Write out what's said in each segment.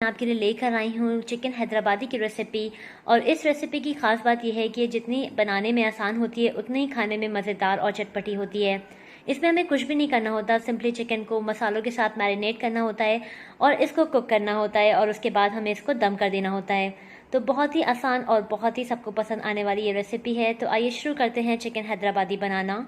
आपके लिए लेकर आई हूँ चिकन हैदराबादी की रेसिपी। और इस रेसिपी की ख़ास बात यह है कि जितनी बनाने में आसान होती है उतनी ही खाने में मज़ेदार और चटपटी होती है। इसमें हमें कुछ भी नहीं करना होता, सिंपली चिकन को मसालों के साथ मैरिनेट करना होता है और इसको कुक करना होता है और उसके बाद हमें इसको दम कर देना होता है। तो बहुत ही आसान और बहुत ही सबको पसंद आने वाली ये रेसिपी है। तो आइए शुरू करते हैं चिकन हैदराबादी बनाना।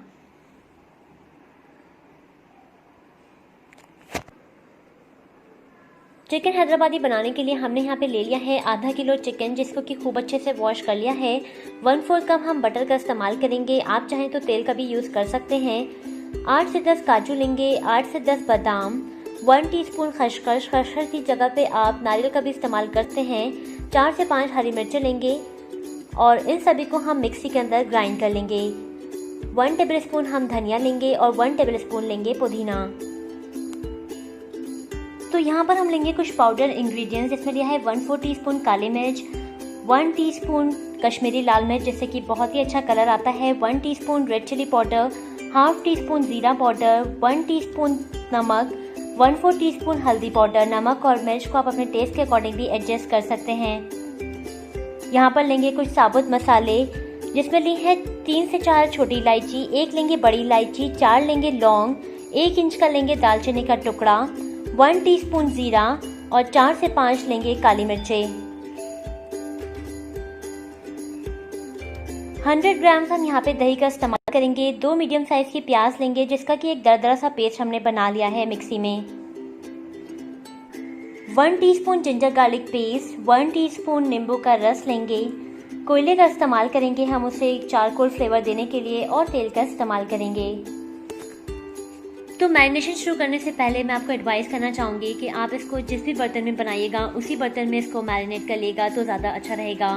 चिकन हैदराबादी बनाने के लिए हमने यहाँ पे ले लिया है आधा किलो चिकन, जिसको कि खूब अच्छे से वॉश कर लिया है। 1/4 कप हम बटर का इस्तेमाल करेंगे, आप चाहें तो तेल का भी यूज़ कर सकते हैं। 8 से 10 काजू लेंगे, 8 से 10 बादाम, 1 टीस्पून खसखस। खसखस की जगह पे आप नारियल का भी इस्तेमाल करते हैं। 4 से 5 हरी मिर्चें लेंगे और इन सभी को हम मिक्सी के अंदर ग्राइंड कर लेंगे। 1 टेबल स्पून हम धनिया लेंगे और 1 टेबल स्पून लेंगे पुदीना। तो यहाँ पर हम लेंगे कुछ पाउडर इंग्रेडिएंट्स, जिसमें लिया है 1/4 टीस्पून काली मिर्च, 1 टीस्पून कश्मीरी लाल मिर्च जिससे कि बहुत ही अच्छा कलर आता है, 1 teaspoon red chilli powder, half teaspoon जीरा पाउडर, 1 टीस्पून नमक, 1/4 टीस्पून हल्दी पाउडर। नमक और मिर्च को आप अपने टेस्ट के अकॉर्डिंगली एडजस्ट कर सकते हैं। यहाँ पर लेंगे कुछ साबुत मसाले, जिसमें ली है 3 से 4 छोटी इलायची, 1 लेंगे बड़ी इलायची, 4 लेंगे लौंग, 1 इंच का लेंगे दालचीनी का टुकड़ा, 1 टीस्पून जीरा और 4 से 5 लेंगे काली मिर्चें। 100 ग्राम हम यहाँ पे दही का इस्तेमाल करेंगे। 2 मीडियम साइज की प्याज लेंगे, जिसका कि एक दरदरा सा पेस्ट हमने बना लिया है मिक्सी में। 1 teaspoon ginger garlic paste, 1 teaspoon नींबू का रस लेंगे। कोयले का इस्तेमाल करेंगे हम उसे चारकोल फ्लेवर देने के लिए, और तेल का इस्तेमाल करेंगे। तो मैरिनेशन शुरू करने से पहले मैं आपको एडवाइस करना चाहूँगी कि आप इसको जिस भी बर्तन में बनाइएगा उसी बर्तन में इसको मैरिनेट कर लेगा तो ज़्यादा अच्छा रहेगा।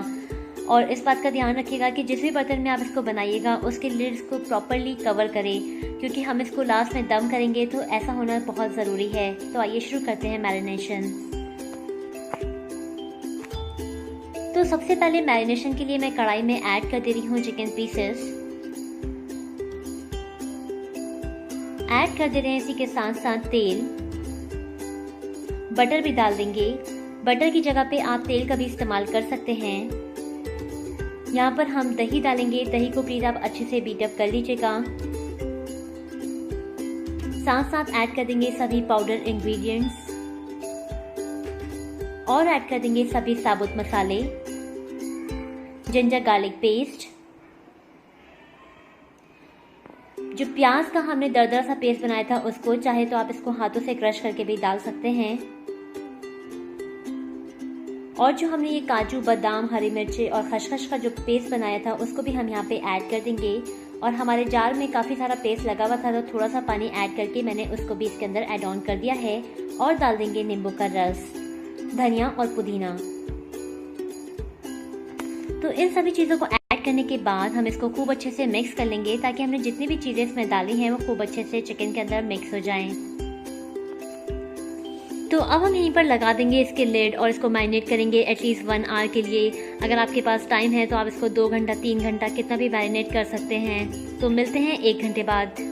और इस बात का ध्यान रखिएगा कि जिस भी बर्तन में आप इसको बनाइएगा उसके लिड्स को प्रॉपरली कवर करें, क्योंकि हम इसको लास्ट में दम करेंगे तो ऐसा होना बहुत ज़रूरी है। तो आइए शुरू करते हैं मैरिनेशन। तो सबसे पहले मैरिनेशन के लिए मैं कढ़ाई में ऐड कर दे रही हूँ चिकन पीसेस। ऐड कर दे रहे हैं इसी के साथ साथ तेल, बटर भी डाल देंगे। बटर की जगह पे आप तेल का भी इस्तेमाल कर सकते हैं। यहाँ पर हम दही डालेंगे, दही को प्लीज आप अच्छे से बीट अप कर लीजिएगा। साथ साथ ऐड कर देंगे सभी पाउडर इंग्रेडिएंट्स और ऐड कर देंगे सभी साबुत मसाले, जिंजर गार्लिक पेस्ट, जो प्याज का हमने दरदरा सा पेस्ट बनाया था उसको, चाहे तो आप इसको हाथों से क्रश करके भी डाल सकते हैं। और जो हमने ये काजू, बादाम, हरी मिर्ची और खसखस का जो पेस्ट बनाया था उसको भी हम यहाँ पे ऐड कर देंगे। और हमारे जार में काफ़ी सारा पेस्ट लगा हुआ था तो थोड़ा सा पानी ऐड करके मैंने उसको भी इसके अंदर ऐड ऑन कर दिया है। और डाल देंगे नींबू का रस, धनिया और पुदीना। तो इन सभी चीज़ों को ऐड करने के बाद हम इसको खूब अच्छे से मिक्स कर लेंगे, ताकि हमने जितनी भी चीज़ें इसमें डाली हैं वो खूब अच्छे से चिकन के अंदर मिक्स हो जाएं। तो अब हम यहीं पर लगा देंगे इसके लिड और इसको मैरिनेट करेंगे एटलीस्ट 1 आवर के लिए। अगर आपके पास टाइम है तो आप इसको 2 घंटा, 3 घंटा कितना भी मैरिनेट कर सकते हैं। तो मिलते हैं 1 घंटे बाद।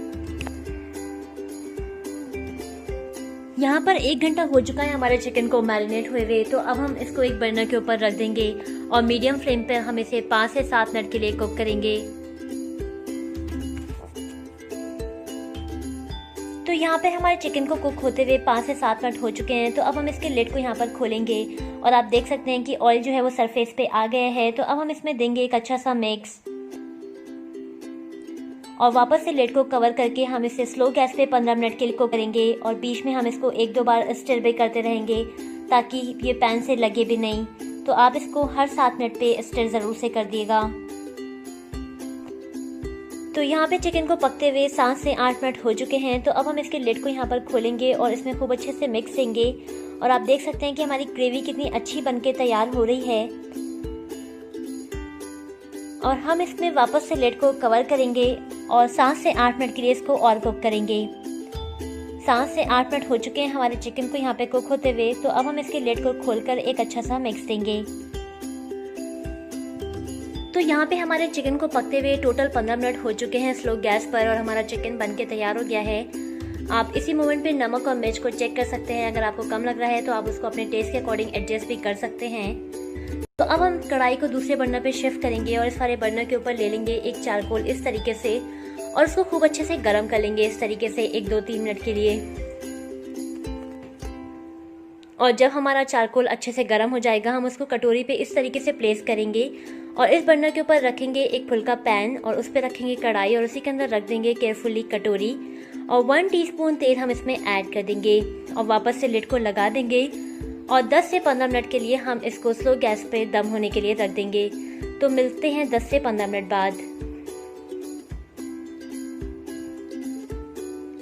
यहाँ पर 1 घंटा हो चुका है हमारे चिकन को मैरिनेट हुए हुए। तो अब हम इसको एक बर्नर के ऊपर रख देंगे और मीडियम फ्लेम पर हम इसे 5 से 7 मिनट के लिए कुक करेंगे। तो यहाँ पे हमारे चिकन को कुक होते हुए 5 से 7 मिनट हो चुके हैं। तो अब हम इसके लिड को यहाँ पर खोलेंगे और आप देख सकते हैं कि ऑयल जो है वो सरफेस पे आ गया है। तो अब हम इसमें देंगे एक अच्छा सा मिक्स और वापस से लिड को कवर करके हम इसे स्लो गैस पे 15 मिनट के लिए कुक करेंगे। और बीच में हम इसको 1-2 बार स्टिर भी करते रहेंगे ताकि ये पैन से लगे भी नहीं। तो आप इसको हर 7 मिनट पे स्टिर ज़रूर से कर दिएगा। तो यहाँ पे चिकन को पकते हुए 7 से 8 मिनट हो चुके हैं। तो अब हम इसके लिड को यहाँ पर खोलेंगे और इसमें खूब अच्छे से मिक्स देंगे। और आप देख सकते हैं कि हमारी ग्रेवी कितनी अच्छी बनके तैयार हो रही है। और हम इसमें वापस से लिड को कवर करेंगे और 7 से 8 मिनट के लिए इसको और कुक करेंगे। 7 से 8 मिनट हो चुके हैं हमारे चिकन को यहाँ पे कुक होते हुए। तो अब हम इसके लिड को खोलकर एक अच्छा सा मिक्स देंगे। तो यहाँ पे हमारे चिकन को पकते हुए टोटल 15 मिनट हो चुके हैं स्लो गैस पर और हमारा चिकन बनके तैयार हो गया है। आप इसी मोमेंट पे नमक और मिर्च को चेक कर सकते हैं। अगर आपको कम लग रहा है तो आप उसको अपने टेस्ट के अकॉर्डिंग एडजस्ट भी कर सकते हैं। तो अब हम कढ़ाई को दूसरे बर्नर पे शिफ्ट करेंगे और इस सारे बर्नर के ऊपर ले लेंगे एक चारकोल इस तरीके से और उसको खूब अच्छे से गर्म कर लेंगे इस तरीके से 1-2-3 मिनट के लिए। और जब हमारा चारकोल अच्छे से गर्म हो जाएगा हम उसको कटोरी पे इस तरीके से प्लेस करेंगे और इस बर्नर के ऊपर रखेंगे एक फुल्का पैन और उस पर रखेंगे कढ़ाई और उसी के अंदर रख देंगे केयरफुली कटोरी और 1 टीस्पून तेल हम इसमें ऐड कर देंगे और वापस से लिड को लगा देंगे और 10 से 15 मिनट के लिए हम इसको स्लो गैस पे दम होने के लिए रख देंगे। तो मिलते हैं 10 से 15 मिनट बाद।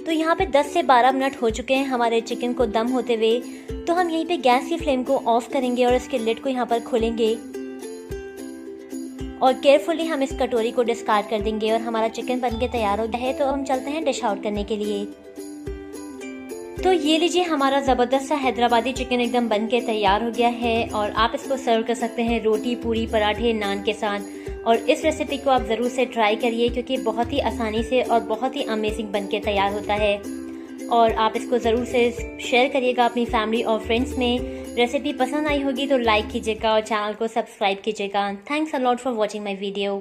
तो यहाँ पे 10 से 12 मिनट हो चुके हैं हमारे चिकन को दम होते हुए। तो हम यहीं पे गैस की फ्लेम को ऑफ करेंगे और इसके लिड को यहाँ पर खोलेंगे और केयरफुली हम इस कटोरी को डिस्कार्ड कर देंगे और हमारा चिकन बनके तैयार हो गया है। तो हम चलते हैं डिश आउट करने के लिए। तो ये लीजिए हमारा ज़बरदस्त सा हैदराबादी चिकन एकदम बनके तैयार हो गया है और आप इसको सर्व कर सकते हैं रोटी, पूरी, पराठे, नान के साथ। और इस रेसिपी को आप ज़रूर से ट्राई करिए क्योंकि बहुत ही आसानी से और बहुत ही अमेजिंग बनके तैयार होता है। और आप इसको ज़रूर से शेयर करिएगा अपनी फैमिली और फ्रेंड्स में। रेसिपी पसंद आई होगी तो लाइक कीजिएगा और चैनल को सब्सक्राइब कीजिएगा। Thanks a lot for watching my video.